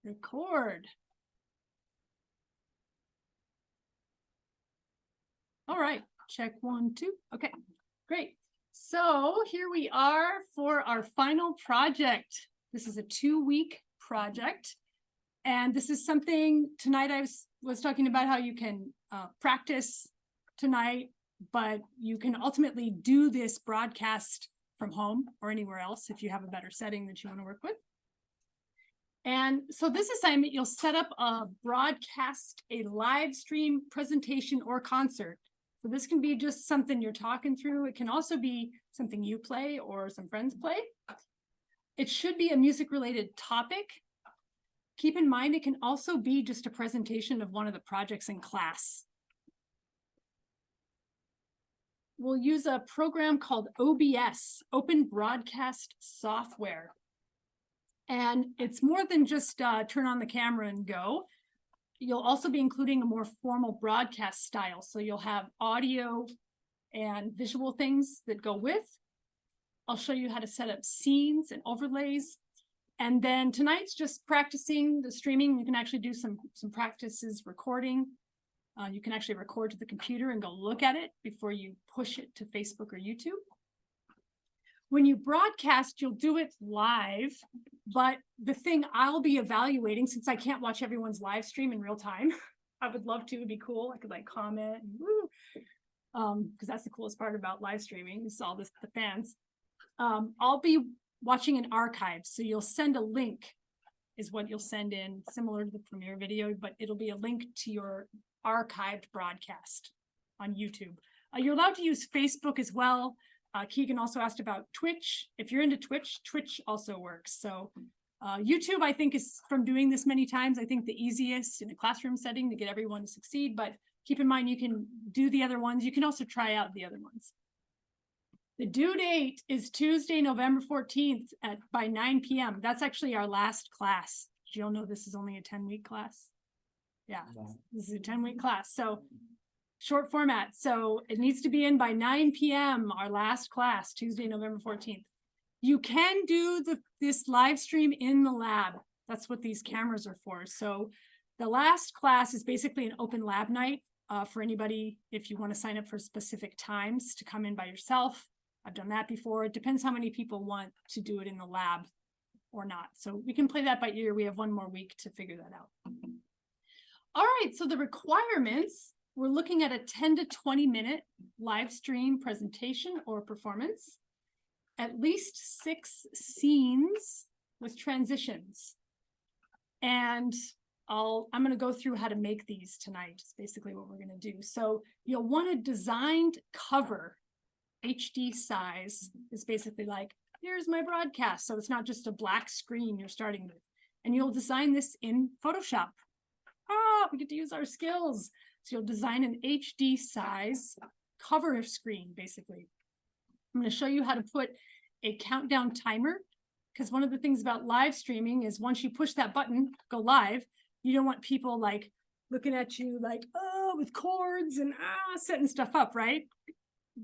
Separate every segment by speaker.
Speaker 1: Record. All right, check 1, 2. Okay, great. So here we are for our final project. This is a 2-week project. And this is something tonight I was talking about how you can practice tonight, but you can ultimately do this broadcast from home or anywhere else if you have a better setting that you want to work with. And so this assignment, you'll set up a broadcast, a live stream presentation or concert. So this can be just something you're talking through. It can also be something you play or some friends play. It should be a music related topic. Keep in mind, it can also be just a presentation of one of the projects in class. We'll use a program called OBS, Open Broadcast Software. And it's more than just turn on the camera and go. You'll also be including a more formal broadcast style. So you'll have audio and visual things that go with. I'll show you how to set up scenes and overlays. And then tonight's just practicing the streaming. You can actually do some practices recording. You can actually record to the computer and go look at it before you push it to Facebook or YouTube. When you broadcast, you'll do it live, but the thing I'll be evaluating, since I can't watch everyone's live stream in real time, I would love to, it'd be cool. I could like comment, because that's the coolest part about live streaming, is all this, the fans. I'll be watching an archive. So you'll send a link is what you'll send in, similar to the Premiere video, but it'll be a link to your archived broadcast on YouTube. You're allowed to use Facebook as well. Keegan also asked about Twitch. If you're into Twitch, Twitch also works. So YouTube, I think, is, from doing this many times, I think the easiest in a classroom setting to get everyone to succeed. But keep in mind, you can do the other ones. You can also try out the other ones. The due date is Tuesday, November 14th by 9 p.m. That's actually our last class. Did you all know this is only a 10-week class? Yeah, this is a 10-week class. So short format. So it needs to be in by 9 p.m. our last class, Tuesday, November 14th. You can do this live stream in the lab. That's what these cameras are for. So the last class is basically an open lab night for anybody if you want to sign up for specific times to come in by yourself. I've done that before. It depends how many people want to do it in the lab or not. So we can play that by ear. We have 1 more week to figure that out. All right, so the requirements, we're looking at a 10 to 20 minute live stream presentation or performance, at least 6 scenes with transitions. And I'm going to go through how to make these tonight. It's basically what we're going to do. So you'll want a designed cover. HD size is basically like, here's my broadcast. So it's not just a black screen you're starting with. And you'll design this in Photoshop. We get to use our skills. So you'll design an HD size cover screen, basically. I'm going to show you how to put a countdown timer, because one of the things about live streaming is once you push that button, go live, you don't want people like looking at you like, oh, with cords and setting stuff up, right?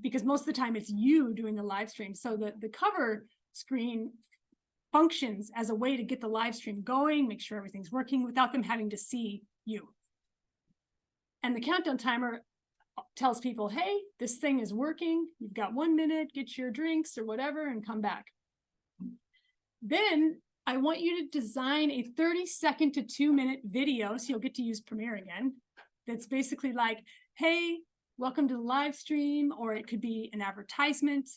Speaker 1: Because most of the time it's you doing the live stream. So the cover screen functions as a way to get the live stream going, make sure everything's working without them having to see you. And the countdown timer tells people, hey, this thing is working. You've got 1 minute, get your drinks or whatever, and come back. Then I want you to design a 30-second to 2-minute video, so you'll get to use Premiere again. That's basically like, hey, welcome to the live stream, or it could be an advertisement.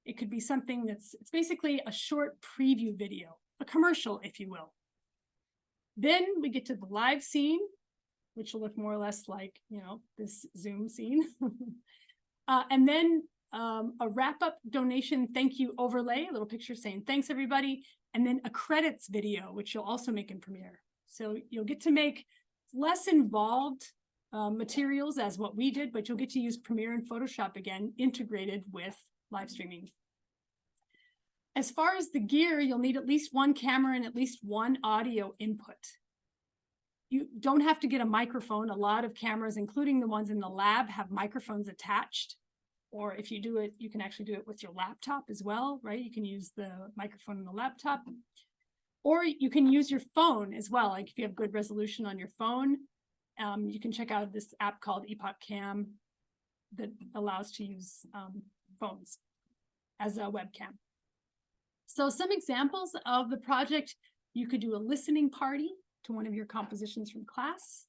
Speaker 1: It could be something it's basically a short preview video, a commercial, if you will. Then we get to the live scene, which will look more or less like, this Zoom scene. And then a wrap-up donation thank you overlay, a little picture saying thanks, everybody. And then a credits video, which you'll also make in Premiere. So you'll get to make less involved materials as what we did, but you'll get to use Premiere and Photoshop again, integrated with live streaming. As far as the gear, you'll need at least 1 camera and at least 1 audio input. You don't have to get a microphone. A lot of cameras, including the ones in the lab, have microphones attached. Or if you do it, you can actually do it with your laptop as well, right? You can use the microphone in the laptop. Or you can use your phone as well. Like if you have good resolution on your phone, you can check out this app called Epoch Cam that allows to use phones as a webcam. So some examples of the project: you could do a listening party to one of your compositions from class,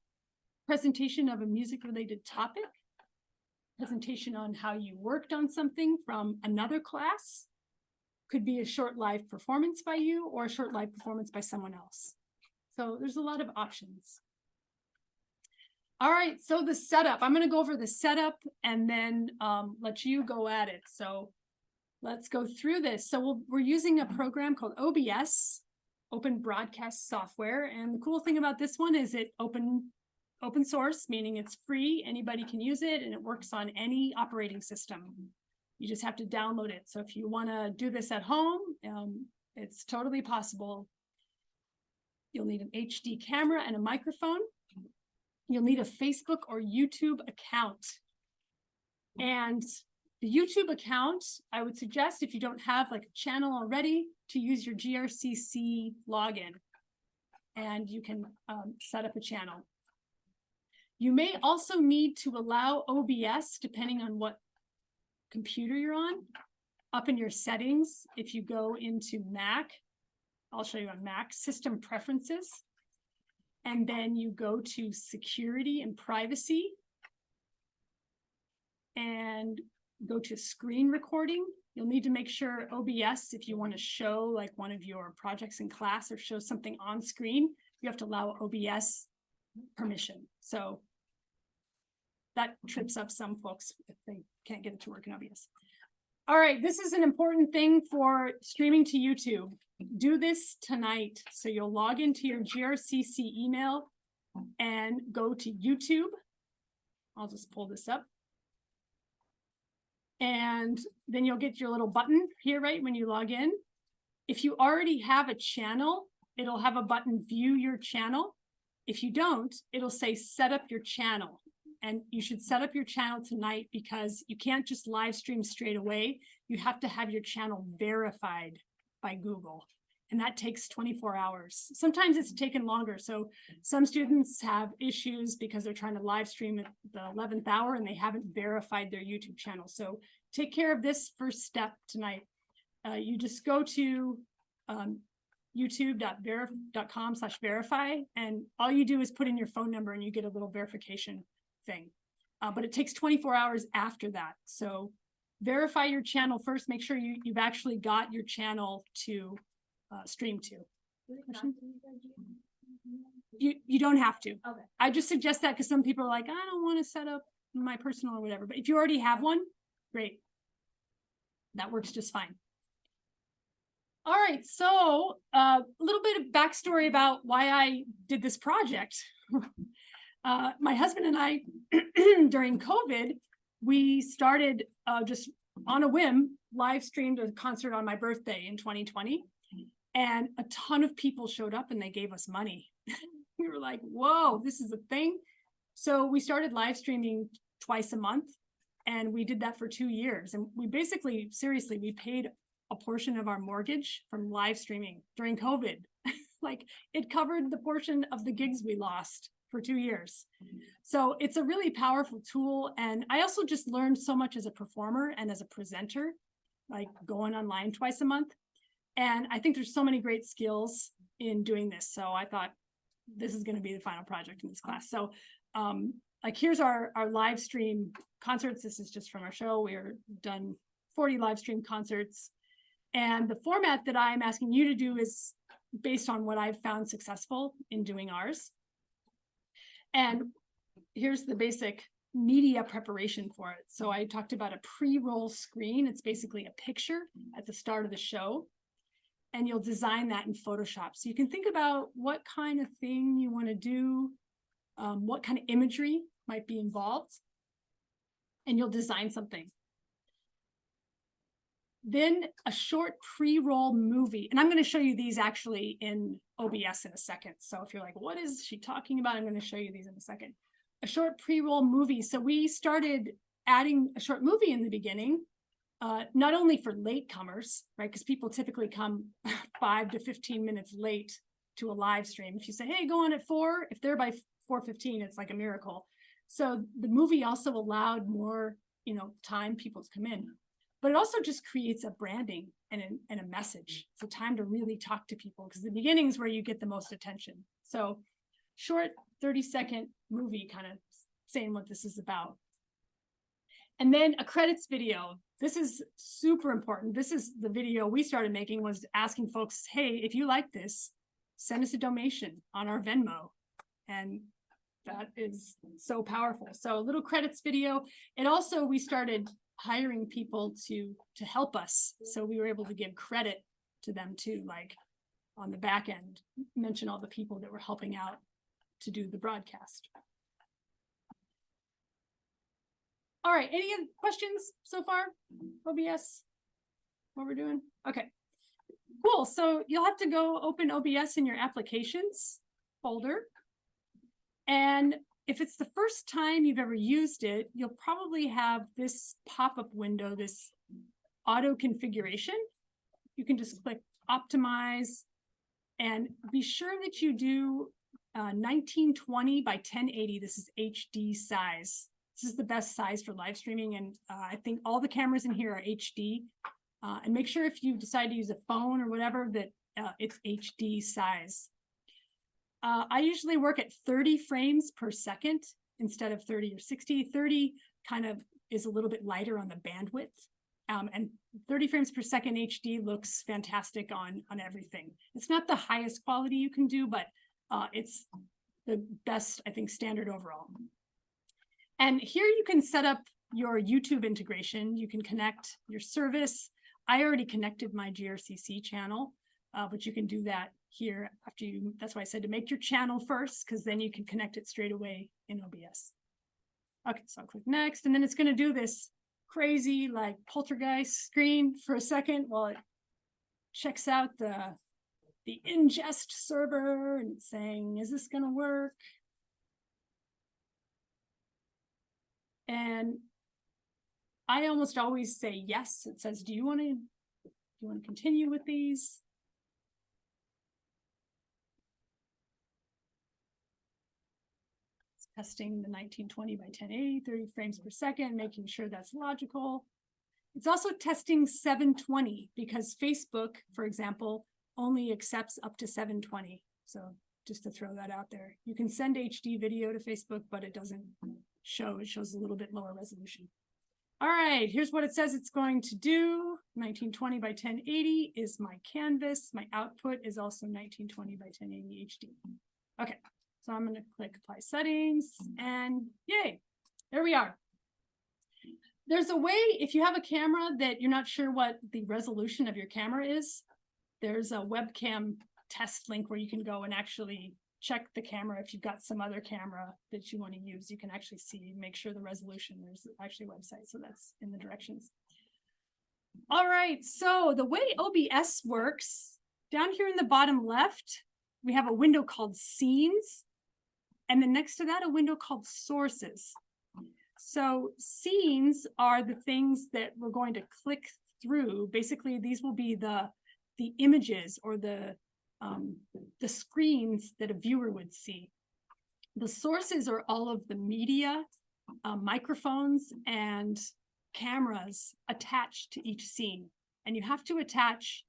Speaker 1: presentation of a music-related topic, presentation on how you worked on something from another class, could be a short live performance by you or a short live performance by someone else. So there's a lot of options. All right, so the setup, I'm going to go over the setup and then let you go at it. So let's go through this. So we're using a program called OBS, Open Broadcast Software. And the cool thing about this one is it open source, meaning it's free, anybody can use it, and it works on any operating system. You just have to download it. So if you want to do this at home, it's totally possible. You'll need an HD camera and a microphone. You'll need a Facebook or YouTube account. And the YouTube account, I would suggest, if you don't have like a channel already, to use your GRCC login, and you can set up a channel. You may also need to allow OBS, depending on what computer you're on, up in your settings. If you go into Mac, I'll show you on Mac, System Preferences, and then you go to Security and Privacy, and go to Screen Recording. You'll need to make sure OBS, if you want to show like one of your projects in class or show something on screen, you have to allow OBS permission. So that trips up some folks if they can't get it to work in OBS. All right, this is an important thing for streaming to YouTube. Do this tonight. So you'll log into your GRCC email and go to YouTube. I'll just pull this up. And then you'll get your little button here, right, when you log in. If you already have a channel, it'll have a button, View Your Channel. If you don't, it'll say Set Up Your Channel. And you should set up your channel tonight, because you can't just live stream straight away. You have to have your channel verified by Google. And that takes 24 hours. Sometimes it's taken longer. So some students have issues because they're trying to live stream at the 11th hour and they haven't verified their YouTube channel. So take care of this first step tonight. You just go to youtube.com/verify, and all you do is put in your phone number and you get a little verification thing. But it takes 24 hours after that. So verify your channel first. Make sure you've actually got your channel to stream to. You don't have to. Okay. I just suggest that because some people are like, I don't want to set up my personal or whatever. But if you already have one, great. That works just fine. All right, so a little bit of backstory about why I did this project. My husband and I, during COVID, we started just on a whim, live streamed a concert on my birthday in 2020. And a ton of people showed up and they gave us money. We were like, whoa, this is a thing. So we started live streaming twice a month, and we did that for 2 years. And we basically, seriously, we paid a portion of our mortgage from live streaming during COVID. Like, it covered the portion of the gigs we lost for 2 years. So it's a really powerful tool. And I also just learned so much as a performer and as a presenter, like going online twice a month. And I think there's so many great skills in doing this. So I thought this is going to be the final project in this class. So like, here's our live stream concerts. This is just from our show. We're done 40 live stream concerts. And the format that I'm asking you to do is based on what I've found successful in doing ours. And here's the basic media preparation for it. So I talked about a pre-roll screen. It's basically a picture at the start of the show. And you'll design that in Photoshop. So you can think about what kind of thing you want to do, what kind of imagery might be involved, and you'll design something. Then a short pre-roll movie. And I'm going to show you these actually in OBS in a second. So if you're like, what is she talking about? I'm going to show you these in a second. A short pre-roll movie. So we started adding a short movie in the beginning not only for latecomers, right? Because people typically come 5 to 15 minutes late to a live stream. If you say, hey, go on at 4, if they're by 4:15, it's like a miracle. So the movie also allowed more, time people to come in, but it also just creates a branding and a message. It's a time to really talk to people, because the beginning is where you get the most attention. So short 30-second movie kind of saying what this is about. And then a credits video. This is super important. This is the video we started making, was asking folks, hey, if you like this, send us a donation on our Venmo. And that is so powerful. So a little credits video. And also we started hiring people to help us. So we were able to give credit to them too, like on the back end, mention all the people that were helping out to do the broadcast. All right, any questions so far? OBS, what we're doing? Okay, cool. So you'll have to go open OBS in your applications folder. And if it's the first time you've ever used it, you'll probably have this pop-up window, this auto configuration. You can just click optimize and be sure that you do 1920 by 1080. This is HD size. This is the best size for live streaming. And I think all the cameras in here are HD. And make sure if you decide to use a phone or whatever that it's HD size. I usually work at 30 frames per second instead of 30 or 60. 30 kind of is a little bit lighter on the bandwidth. And 30 frames per second HD looks fantastic on everything. It's not the highest quality you can do, but it's the best, I think, standard overall. And here you can set up your YouTube integration. You can connect your service. I already connected my GRCC channel, but you can do that here after you. That's why I said to make your channel first, because then you can connect it straight away in OBS. Okay, so I'll click next, and then it's going to do this crazy like poltergeist screen for a second while it checks out the ingest server, and it's saying, is this going to work? And I almost always say yes. It says, do you want to continue with these? It's testing the 1920 by 1080, 30 frames per second, making sure that's logical. It's also testing 720 because Facebook, for example, only accepts up to 720. So just to throw that out there, you can send HD video to Facebook, but it doesn't show. It shows a little bit lower resolution. All right, here's what it says it's going to do. 1920 by 1080 is my canvas. My output is also 1920 by 1080 HD. Okay, so I'm going to click apply settings, and yay, there we are. There's a way, if you have a camera that you're not sure what the resolution of your camera is, there's a webcam test link where you can go and actually check the camera. If you've got some other camera that you want to use, you can actually see, make sure the resolution, there's actually a website, so that's in the directions. All right, so the way OBS works, down here in the bottom left, we have a window called Scenes, and then next to that, a window called Sources. So scenes are the things that we're going to click through. Basically, these will be the images or the screens that a viewer would see. The sources are all of the media, microphones, and cameras attached to each scene. And you have to attach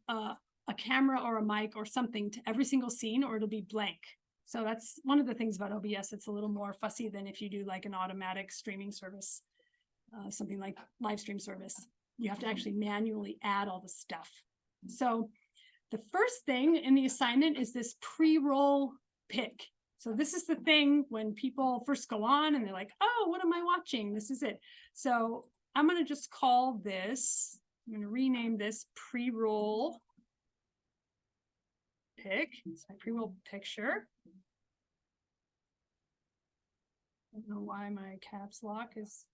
Speaker 1: a camera or a mic or something to every single scene, or it'll be blank. So that's one of the things about OBS. It's a little more fussy than if you do like an automatic streaming service, something like live stream service. You have to actually manually add all the stuff. So the first thing in the assignment is this pre-roll pick. So this is the thing when people first go on and they're like, oh, what am I watching? This is it. So I'm going to just call this, I'm going to rename this pre-roll pick. It's my pre-roll picture. I don't know why my caps lock is.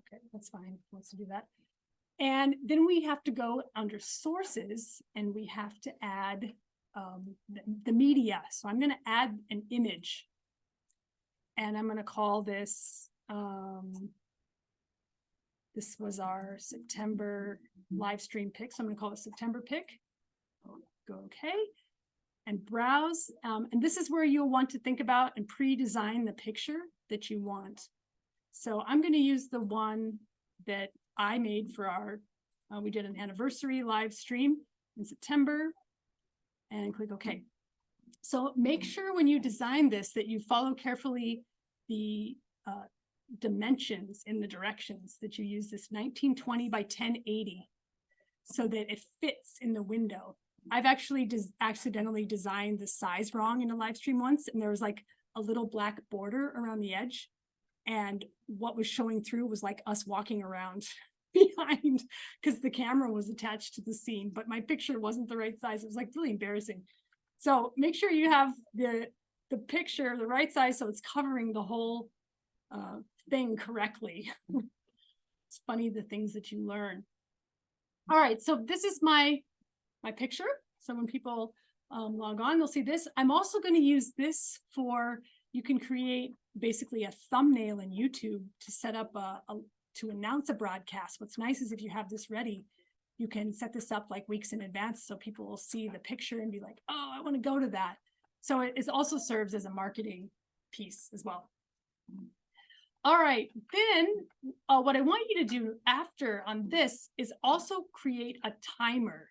Speaker 1: Okay, that's fine. Wants to do that. And then we have to go under sources and we have to add the media. So I'm going to add an image and I'm going to call this This was our September live stream pick. So I'm going to call it September pick. Go okay. And browse. And this is where you'll want to think about and pre-design the picture that you want. So I'm going to use the one that I made for our, we did an anniversary live stream in September, and click OK. So make sure when you design this that you follow carefully the dimensions in the directions, that you use this 1920 by 1080 so that it fits in the window. I've actually accidentally designed the size wrong in a live stream once, and there was like a little black border around the edge. And what was showing through was like us walking around behind, because the camera was attached to the scene, but my picture wasn't the right size. It was like really embarrassing. So make sure you have the picture the right size so it's covering the whole thing correctly. It's funny the things that you learn. All right, so this is my picture. So when people log on, they'll see this. I'm also going to use this for, you can create basically a thumbnail in YouTube to set up to announce a broadcast. What's nice is if you have this ready, you can set this up like weeks in advance so people will see the picture and be like, oh, I want to go to that. So it also serves as a marketing piece as well. All right, then what I want you to do after on this is also create a timer.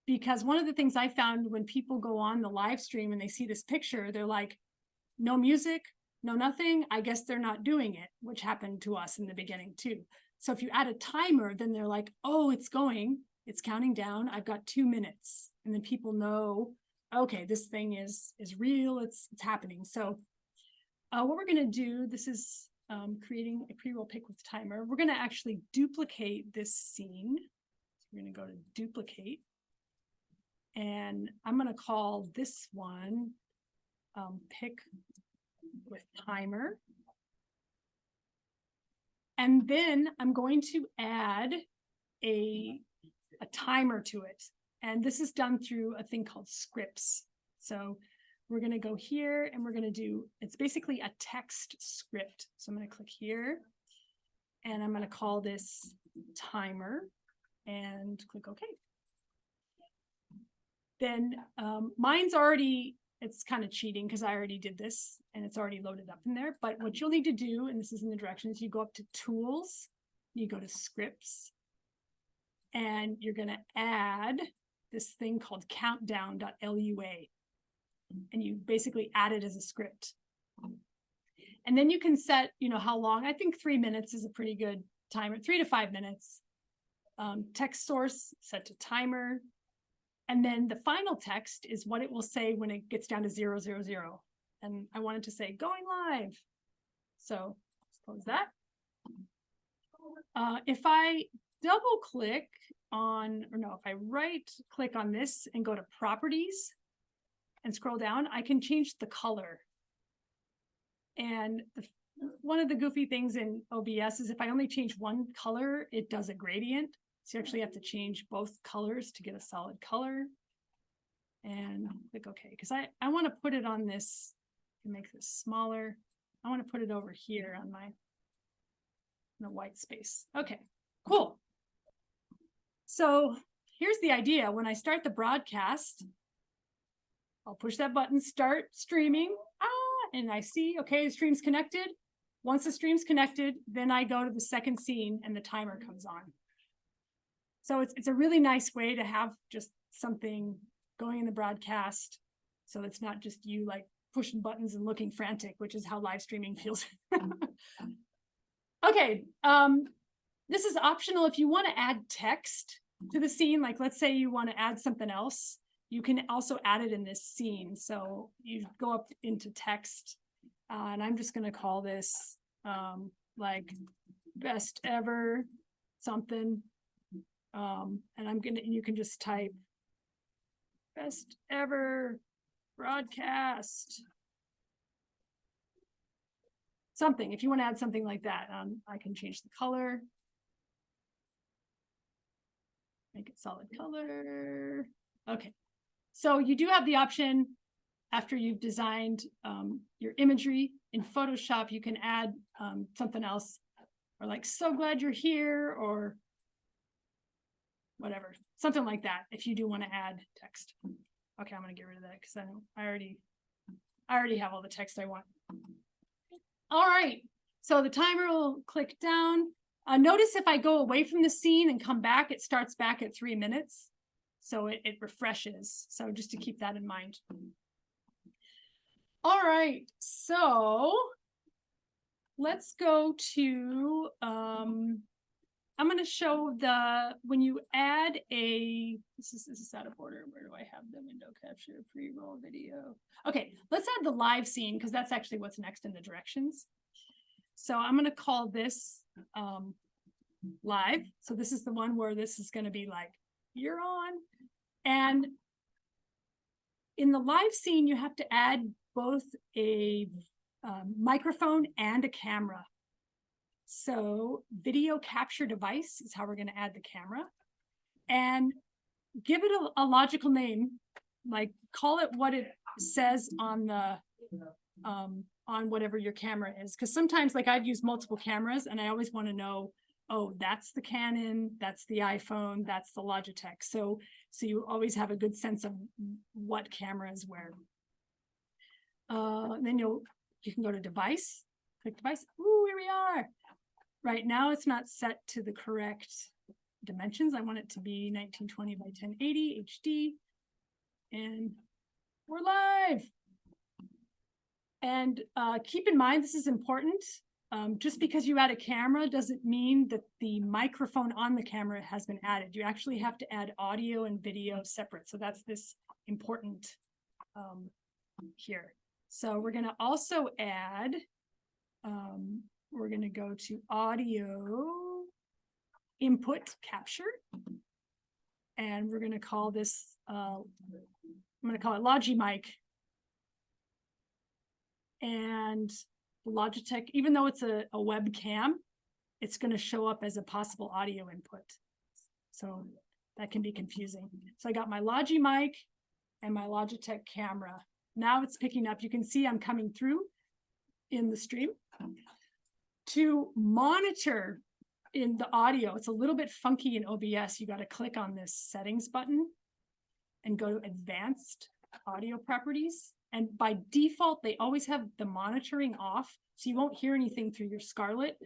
Speaker 1: Because one of the things I found when people go on the live stream and they see this picture, they're like, no music, no nothing. I guess they're not doing it, which happened to us in the beginning too. So if you add a timer, then they're like, oh, it's going, it's counting down. I've got 2 minutes. And then people know, okay, this thing is real, it's happening. So what we're gonna do, this is creating a pre-roll pick with timer. We're gonna actually duplicate this scene. So we're gonna go to duplicate. And I'm going to call this one pick with timer. And then I'm going to add a timer to it. And this is done through a thing called scripts. So we're going to go here and we're going to do, it's basically a text script. So I'm going to click here and I'm going to call this timer and click OK. Then mine's already, it's kind of cheating because I already did this and it's already loaded up in there. But what you'll need to do, and this is in the directions, you go up to tools, you go to scripts, and you're going to add this thing called countdown.lua. And you basically add it as a script. And then you can set, how long. I think 3 minutes is a pretty good timer, 3 to 5 minutes. Text source set to timer. And then the final text is what it will say when it gets down to 000. And I wanted to say going live. So let's close that. If I double click on, if I right click on this and go to properties and scroll down, I can change the color. And one of the goofy things in OBS is if I only change one color, it does a gradient. So you actually have to change both colors to get a solid color. And click OK, because I want to put it on this, and make this smaller. I want to put it over here on the white space. Okay, cool. So here's the idea. When I start the broadcast, I'll push that button, start streaming, and I see, okay, the stream's connected. Once the stream's connected, then I go to the second scene and the timer comes on. So it's a really nice way to have just something going in the broadcast. So it's not just you like pushing buttons and looking frantic, which is how live streaming feels. Okay, this is optional. If you want to add text to the scene, like let's say you want to add something else, you can also add it in this scene. So you go up into text, and I'm just going to call this like best ever something. And you can just type best ever broadcast something. If you want to add something like that, I can change the color, make it solid color. Okay, so you do have the option after you've designed your imagery in Photoshop, you can add something else, or like, so glad you're here, or whatever, something like that, if you do want to add text. Okay, I'm going to get rid of that because I already have all the text I want. All right, so the timer will click down. Notice if I go away from the scene and come back, it starts back at 3 minutes. So it refreshes. So just to keep that in mind. All right, so let's go to, I'm going to show when you add this is out of order. Where do I have the window capture, pre-roll video? Okay, let's add the live scene because that's actually what's next in the directions. So I'm going to call this live. So this is the one where this is going to be like, you're on. And in the live scene, you have to add both a microphone and a camera. So video capture device is how we're going to add the camera, and give it a logical name, like call it what it says on the on whatever your camera is. Because sometimes, like, I've used multiple cameras and I always want to know, oh, that's the Canon, that's the iPhone, that's the Logitech. So you always have a good sense of what camera is where. Then you can go to device, click device. Ooh, here we are. Right now it's not set to the correct dimensions. I want it to be 1920 by 1080 HD. And we're live. And keep in mind, this is important. Just because you add a camera doesn't mean that the microphone on the camera has been added. You actually have to add audio and video separate. So that's this important here. So we're going to also add, we're going to go to audio input capture. And we're going to call this, I'm going to call it LogiMic. And Logitech, even though it's a webcam, it's going to show up as a possible audio input. So that can be confusing. So I got my LogiMic and my Logitech camera. Now it's picking up. You can see I'm coming through in the stream. To monitor in the audio, it's a little bit funky in OBS. You got to click on this settings button and go to advanced audio properties. And by default, they always have the monitoring off. So you won't hear anything through your Scarlett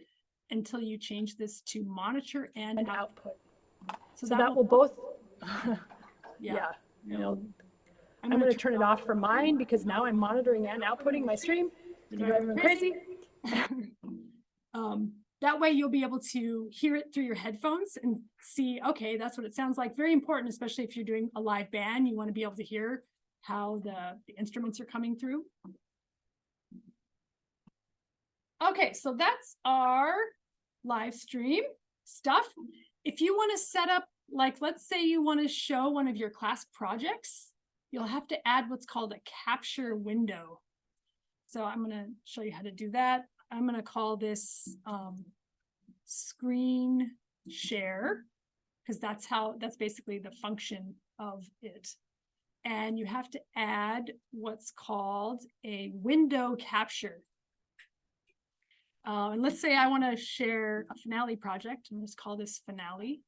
Speaker 1: until you change this to monitor and output. So that will both, yeah. You know, I'm going to turn it off for mine because now I'm monitoring and outputting my stream. You drive everyone crazy. That way you'll be able to hear it through your headphones and see, okay, that's what it sounds like. Very important, especially if you're doing a live band. You want to be able to hear how the instruments are coming through. Okay, so that's our live stream stuff. If you want to set up, like, let's say you want to show one of your class projects, you'll have to add what's called a capture window. So I'm going to show you how to do that. I'm going to call this screen share, because that's basically the function of it. And you have to add what's called a window capture. And let's say I want to share a Finale project. I'm just call this Finale.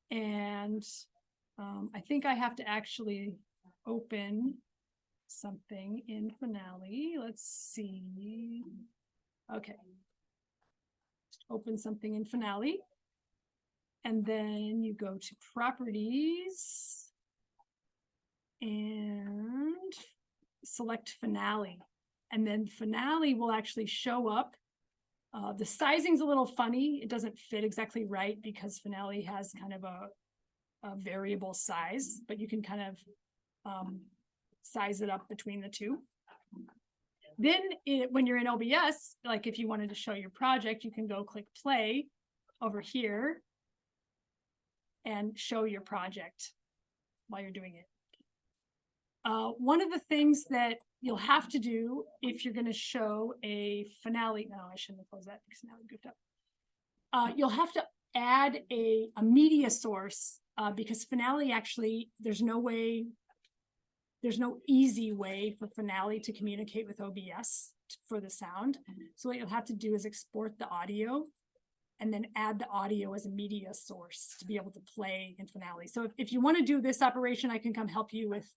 Speaker 1: And I think I have to actually open something in Finale. Let's see. Okay. Just open something in Finale. And then you go to Properties and select Finale. And then Finale will actually show up. The sizing's a little funny. It doesn't fit exactly right because Finale has kind of a variable size, but you can kind of size it up between the two. Then when you're in OBS, like if you wanted to show your project, you can go click play over here and show your project while you're doing it. One of the things that you'll have to do if you're going to show a Finale, no, I shouldn't have closed that because now it goofed up. You'll have to add a media source because Finale actually, there's no way there's no easy way for Finale to communicate with OBS for the sound. So what you'll have to do is export the audio and then add the audio as a media source to be able to play in Finale. So if you want to do this operation, I can come help you with,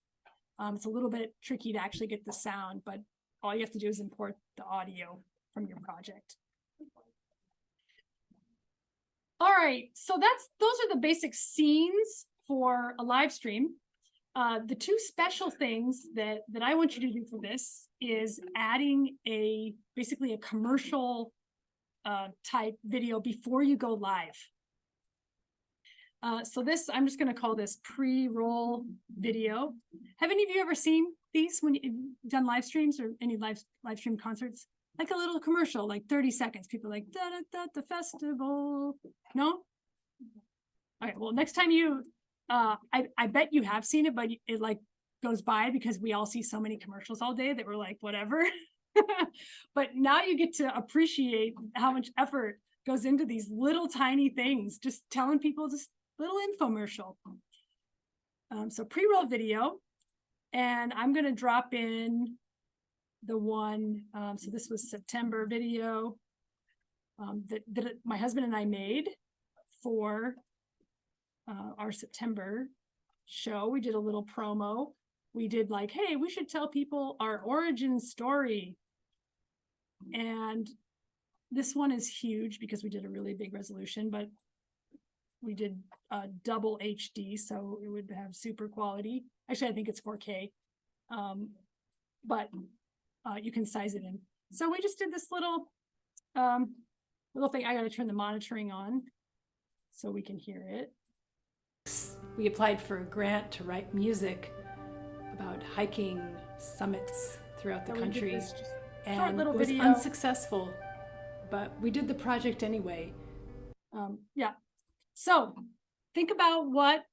Speaker 1: it's a little bit tricky to actually get the sound, but all you have to do is import the audio from your project. All right, so those are the basic scenes for a live stream. The two special things that I want you to do for this is adding basically a commercial type video before you go live. So this, I'm just going to call this pre-roll video. Have any of you ever seen these when you've done live streams or any live stream concerts? Like a little commercial, like 30 seconds. People are like, da, da, da, the festival. No? Okay, well, next time you, I bet you have seen it, but it like goes by because we all see so many commercials all day that we're like, whatever. But now you get to appreciate how much effort goes into these little tiny things, just telling people just little infomercial. So pre-roll video, and I'm going to drop in the one, so this was September video that my husband and I made for our September show. We did a little promo. We did like, hey, we should tell people our origin story. And this one is huge because we did a really big resolution, but we did double HD, so it would have super quality. Actually, I think it's 4K, but you can size it in. So we just did this little thing. I got to turn the monitoring on so we can hear it. We applied for a grant to write music about hiking summits throughout the country, and it was unsuccessful, but we did the project anyway. Yeah. So think about what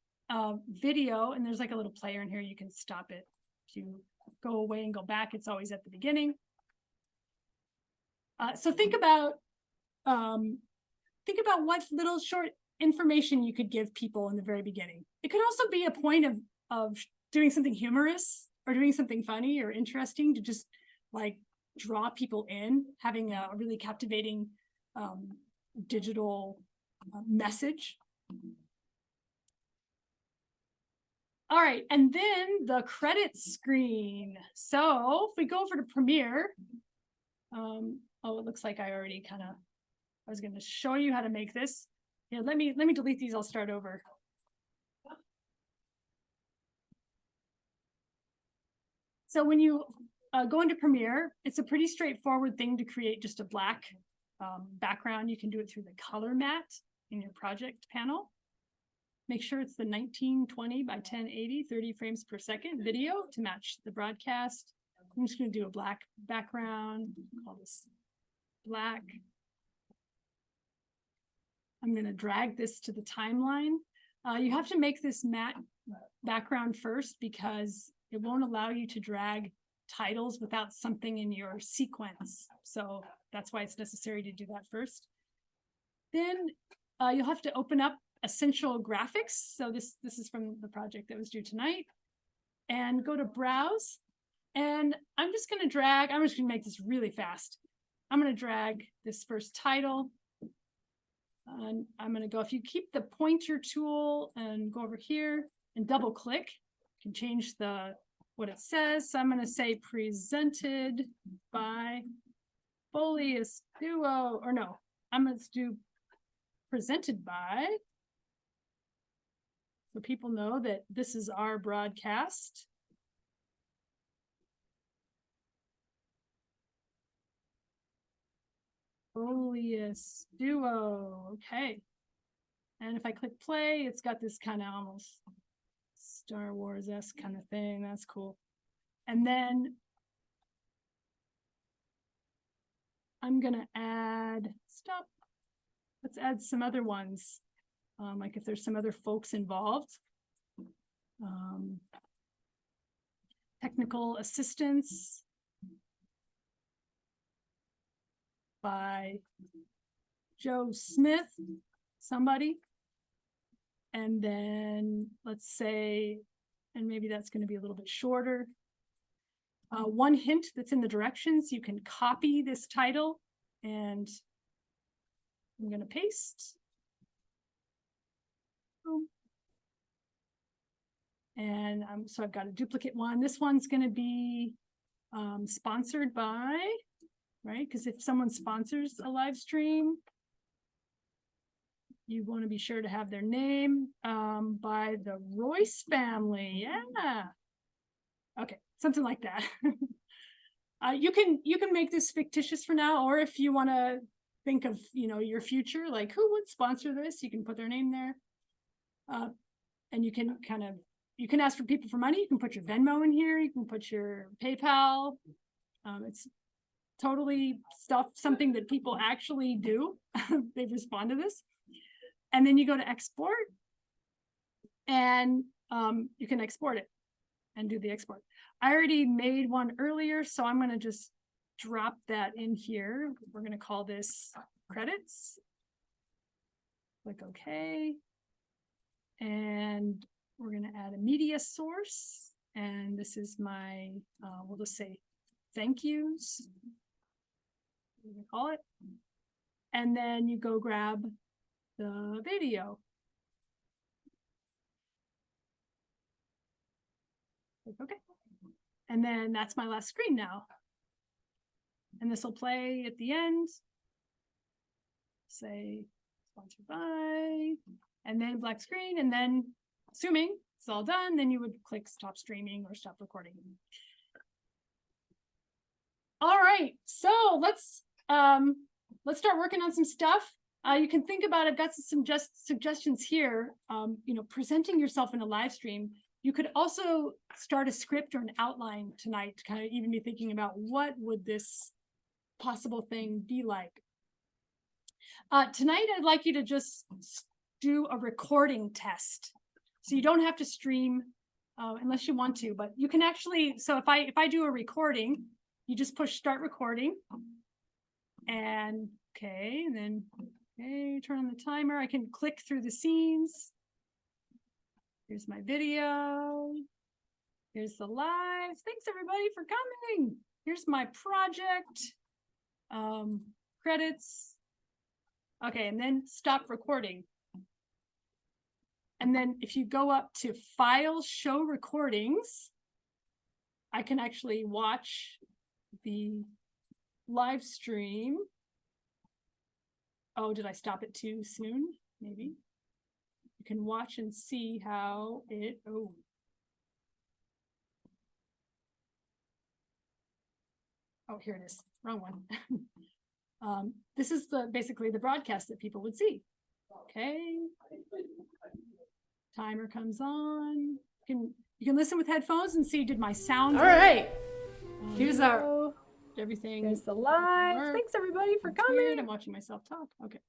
Speaker 1: video, and there's like a little player in here, you can stop it. If you go away and go back, it's always at the beginning. So think about what little short information you could give people in the very beginning. It could also be a point of doing something humorous or doing something funny or interesting to just like draw people in, having a really captivating digital message. All right, and then the credits screen. So if we go over to Premiere, oh, it looks like I already I was going to show you how to make this. Yeah, let me delete these. I'll start over. So when you go into Premiere, it's a pretty straightforward thing to create just a black background. You can do it through the color mat in your project panel. Make sure it's the 1920 by 1080, 30 frames per second video to match the broadcast. I'm just going to do a black background, call this black. I'm going to drag this to the timeline. You have to make this matte background first because it won't allow you to drag titles without something in your sequence. So that's why it's necessary to do that first. Then you'll have to open up Essential Graphics. So this is from the project that was due tonight. And go to Browse. And I'm just going to make this really fast. I'm going to drag this first title. And I'm going to go, if you keep the pointer tool and go over here and double click, you can change what it says. So I'm going to say presented by Folius Duo, or no, I'm going to do presented by, so people know that this is our broadcast. Folius Duo, okay. And if I click play, it's got this kind of almost Star Wars-esque kind of thing. That's cool. And then I'm gonna let's add some other ones. Like if there's some other folks involved. Technical assistance by Joe Smith, somebody. And then let's say and maybe that's going to be a little bit shorter. One hint that's in the directions, you can copy this title, and I'm going to paste. Boom. And so I've got a duplicate one. This one's going to be sponsored by, right? Because if someone sponsors a live stream, you want to be sure to have their name by the Royce family. Yeah. Okay, something like that. You can make this fictitious for now, or if you want to think of, you know, your future, like who would sponsor this, you can put their name there. And you can you can ask for people for money. You can put your Venmo in here. You can put your PayPal. It's totally something that people actually do. They respond to this. And then you go to export, and you can export it and do the export. I already made one earlier, so I'm going to just drop that in here. We're going to call this credits. Click OK. And we're going to add a media source. And this is my, we'll just say thank yous. We're going to call it. And then you go grab the video. Okay. And then that's my last screen now. And this will play at the end. Say sponsored by, and then black screen. And then assuming it's all done, then you would click stop streaming or stop recording. All right, so let's start working on some stuff. You can think about, I've got some suggestions here. You know, presenting yourself in a live stream. You could also start a script or an outline tonight to kind of even be thinking about what would this possible thing be like. Tonight, I'd like you to just do a recording test. So you don't have to stream unless you want to, but you can actually, so if I do a recording, you just push start recording, and okay, and then okay, turn on the timer. I can click through the scenes. Here's my video. Here's the live. Thanks everybody for coming. Here's my project. Credits. Okay, and then stop recording. And then if you go up to File, Show Recordings, I can actually watch the live stream. Oh, did I stop it too soon? Maybe. You can watch and see how it, oh. Oh, here it is, wrong one. This is basically the broadcast that people would see. Okay. Timer comes on. You can listen with headphones and see, did my sound. All right. Here's our everything. There's the live. Work. Thanks everybody for coming. Weird. I'm watching myself talk. Okay.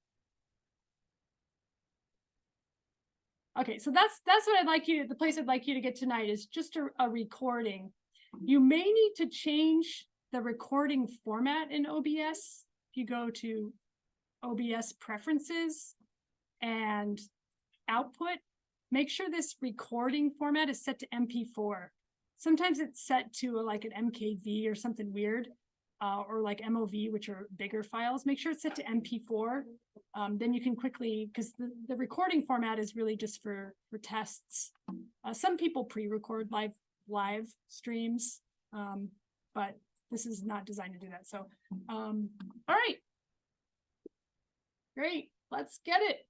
Speaker 1: Okay, so that's what I'd like you, the place I'd like you to get tonight is just a recording. You may need to change the recording format in OBS. If you go to OBS preferences and output, make sure this recording format is set to MP4. Sometimes it's set to like an MKV or something weird, or like MOV, which are bigger files. Make sure it's set to MP4. Then you can quickly, because the recording format is really just for tests. Some people pre-record live streams, but this is not designed to do that. So, all right, great, let's get it.